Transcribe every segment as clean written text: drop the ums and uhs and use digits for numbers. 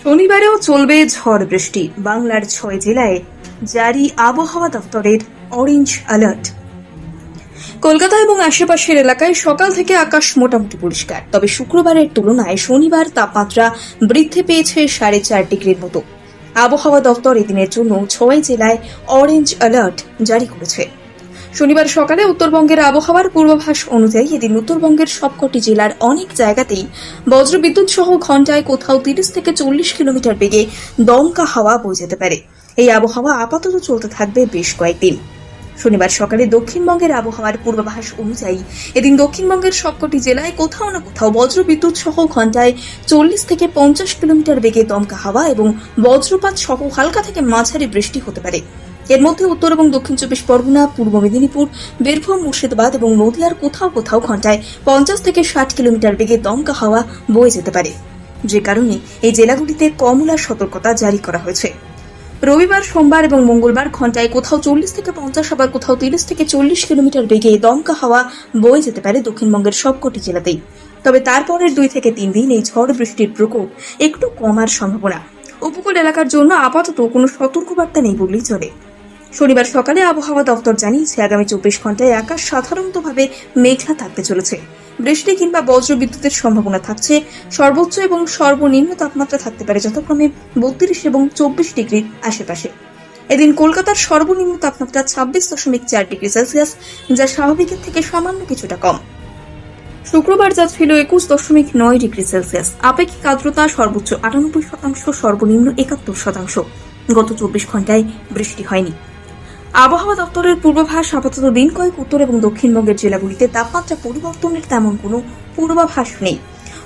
শনিবারেও চলবে ঝড় বৃষ্টি। বাংলার 6 জেলায় জারি আবহাওয়া দপ্তরের অরেঞ্জ অ্যালার্ট। কলকাতা এবং আশেপাশের এলাকায় সকাল থেকে আকাশ মোটামুটি পরিষ্কার, তবে শুক্রবারের তুলনায় শনিবার তাপমাত্রা বৃদ্ধি পেয়েছে 4.5 ডিগ্রির মতো। আবহাওয়া দপ্তর এদিনের জন্য 6 জেলায় অরেঞ্জ অ্যালার্ট জারি করেছে। শনিবার সকালে উত্তরবঙ্গের আবহাওয়ার পূর্বাভাস অনুযায়ী এদিন উত্তরবঙ্গের সবকটি জেলার অনেক জায়গাতেই বজ্রবিদ্যুৎ সহ ঘন্টায় কোথাও 30 থেকে 40 কিলোমিটার বেগে দমকা হাওয়া বয়ে যেতে পারে। এই আবহাওয়া আপাতত চলতে থাকবে বেশ কয়েকদিন। শনিবার সকালে দক্ষিণবঙ্গের আবহাওয়ার পূর্বাভাস অনুযায়ী এদিন দক্ষিণবঙ্গের সবকটি জেলায় কোথাও না কোথাও বজ্রবিদ্যুৎ সহ ঘন্টায় 40 থেকে 50 কিলোমিটার বেগে দমকা হাওয়া এবং বজ্রপাত সহ হালকা থেকে মাঝারি বৃষ্টি হতে পারে। এর মধ্যে উত্তর এবং দক্ষিণ 24 পরগনা, পূর্ব মেদিনীপুর, বীরভূম, মুর্শিদাবাদ এবং নদিয়ার কোথাও কোথাও ঘন্টায় 50 থেকে 60 কিলোমিটার বেগে দমকা হাওয়া বয়ে যেতে পারে, যে কারণে এই জেলাগুলিতে কমলা সতর্কতা জারি করা হয়েছে। রবিবার, সোমবার এবং মঙ্গলবার ঘন্টায় কোথাও 40 থেকে 50 আবার কোথাও 30 থেকে 40 কিলোমিটার বেগে দমকা হাওয়া বয়ে যেতে পারে দক্ষিণবঙ্গের সবকটি জেলাতেই। তবে তারপরের 2 থেকে 3 দিন এই ঝড় বৃষ্টির প্রকোপ একটু কমার সম্ভাবনা। উপকূল এলাকার জন্য আপাতত কোনো সতর্কবার্তা নেই বললেই চলে। শনিবার সকালে আবহাওয়া দপ্তর জানিয়েছে আগামী 24 ঘন্টায় আকাশ সাধারণতভাবে মেঘলা থাকতে চলেছে। বৃষ্টি কিংবা বজ্রবিদ্যুতের সম্ভাবনা থাকছে। সর্বোচ্চ এবং সর্বনিম্ন তাপমাত্রা থাকতে পারে যথাক্রমে 32 এবং 24 ডিগ্রির আশেপাশে। এদিন কলকাতার সর্বনিম্ন তাপমাত্রা 26.4 ডিগ্রি সেলসিয়াস, যা স্বাভাবিকের থেকে সামান্য কিছুটা কম। শুক্রবার যা ছিল 21.9 ডিগ্রি সেলসিয়াস। আপেক্ষিক আর্দ্রতা সর্বোচ্চ 98%, সর্বনিম্ন 71%। গত 24 ঘন্টায় বৃষ্টি হয়নি। আবহাওয়া দপ্তরের পূর্বাভাস আপাতত দিন কয়েক উত্তর এবং দক্ষিণবঙ্গের জেলাগুলিতে তাপমাত্রা পরিবর্তনের তেমন কোনো পূর্বাভাস নেই।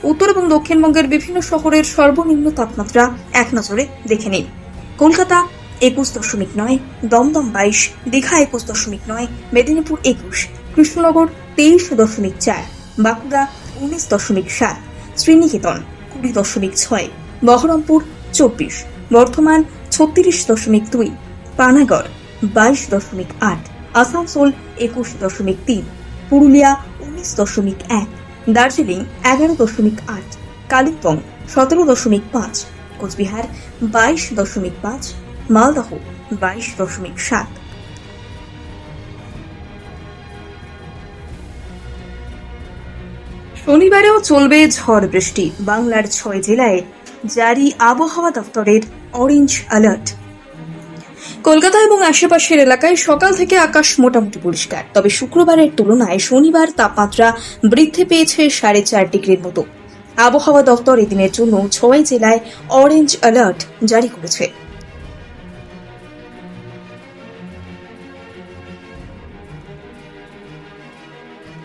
উত্তর এবং দক্ষিণবঙ্গের বিভিন্ন শহরের সর্বনিম্ন তাপমাত্রা এক নজরে দেখে নিন। কলকাতা 21.9, দমদম 22, দীঘা 21.9, মেদিনীপুর 21, কৃষ্ণনগর 23.4, বাঁকুড়া 19.7, শ্রীনিকেতন 20.6, বহরমপুর 24, বর্ধমান 36.2, পানাগড় 22.8, আসানসোল 21.3, পুরুলিয়া 19.1, দার্জিলিং 11.8, কালিম্পং 17.5, কোচবিহার 22.5, মালদহ 22.7। শনিবারেও চলবে ঝড় বৃষ্টি। বাংলার 6 জেলায় জারি আবহাওয়া দপ্তরের অরেঞ্জ অ্যালার্ট। কলকাতা এবং আশেপাশের এলাকায় সকাল থেকে আকাশ মোটামুটি পরিষ্কার, তবে শুক্রবারের তুলনায় শনিবার তাপমাত্রা বৃদ্ধি পেয়েছে 4.5 ডিগ্রির মতো। আবহাওয়া দপ্তর এদিনের জন্য 6 জেলায় অরেঞ্জ অ্যালার্ট জারি করেছে।